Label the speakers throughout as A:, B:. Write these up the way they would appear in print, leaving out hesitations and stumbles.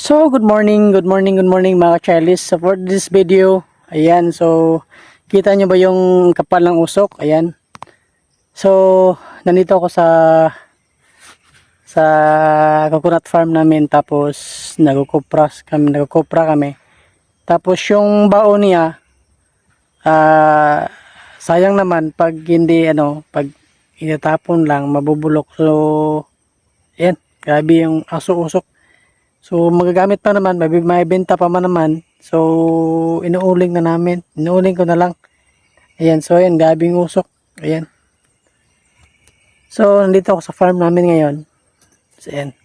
A: So, good morning, good morning, good morning mga Charlies. So, for this video, ayan, so, kita nyo ba yung kapal ng usok? Ayan. So, nandito ako sa coconut farm namin, tapos nagkukupra kami. Tapos yung baon niya, sayang naman pag hindi, pag inatapon lang, mabubulok. So, ayan, grabe yung aso-usok. So magagamit pa naman, may benta pa man naman. So inuuling na namin. Inuuling ko na lang. Ayan, so ayan, gabing usok. Ayan. So nandito ako sa farm namin ngayon. So ayan.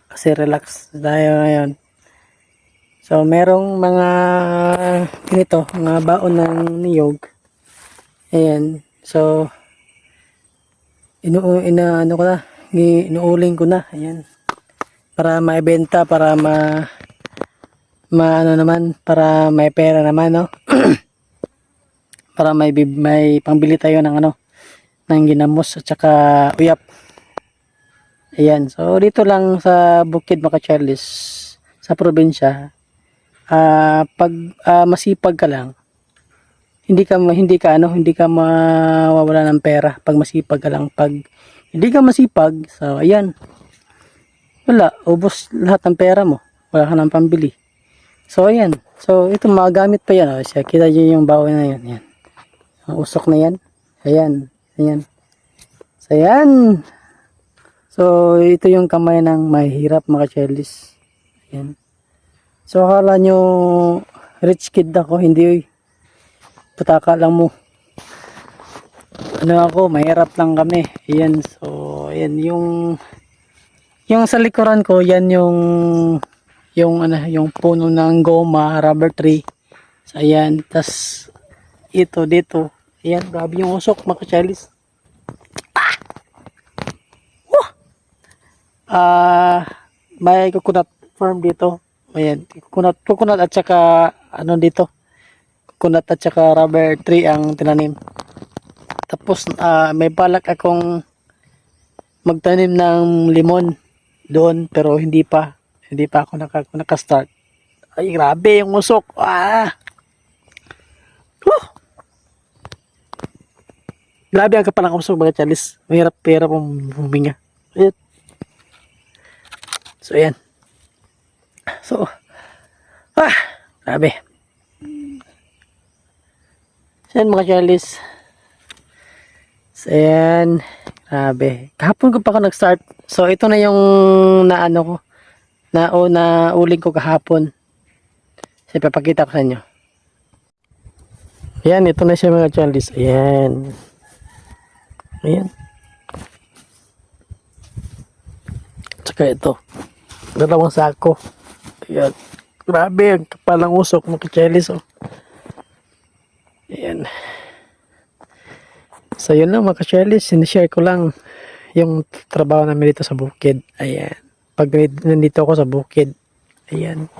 A: Kasi relax tayo ngayon. So merong mga ganito, mga baon ng niyog. Ayan. So inuuling ko na. Ayan. Para maibenta, para para may pera naman, no? Para may pangbili tayo ng ng ginamos at saka uyap. Ayan, so dito lang sa Bukid Macacharles, sa probinsya, pag masipag ka lang, hindi ka mawawala ng pera pag masipag ka lang. Pag hindi ka masipag, so ayan, wala, ubos lahat ng pera mo, wala ka ng pambili. So ayan, so ito magamit pa yan, siya, kita nyo yung baon na yan, yan, ang usok na yan, ayan, ayan, so ayan, so ito yung kamay ng mahirap mga Charlies. Ayan, so akala nyo rich kid ako, hindi, putaka lang mo, ako, mahirap lang kami. Ayan, so ayan yung sa likuran ko, yan yung puno ng goma, rubber tree. So ayan, tas ito dito. Ayan, grabe yung usok mga Charlies. May coconut farm dito. Ayan, coconut at saka dito. Coconut at saka rubber tree ang tinanim. Tapos may balak akong magtanim ng limon doon, pero hindi pa ako naka-start. Ay, grabe yung usok. Grabe ang kapal ng usok mga Charlies. Mahirap huminga. Ayan. So ayan. So grabe. So ayan mga Charlies. So ayan, grabe. Kahapon ko pa ako nag-start. So ito na yung uling ko kahapon. So ipapakita ko sa inyo. Ayan, ito na siya mga Charlies. Ayan. Ayan. Tsaka ito. Dalawang sako. Ayan. Grabe, ang kapal ng usok mga Charlies. Oh. Ayan. So yun lang mga Charlies, sinishare ko lang yung trabaho namin dito sa bukid. Ayan. Pag nandito ako sa bukid, ayan.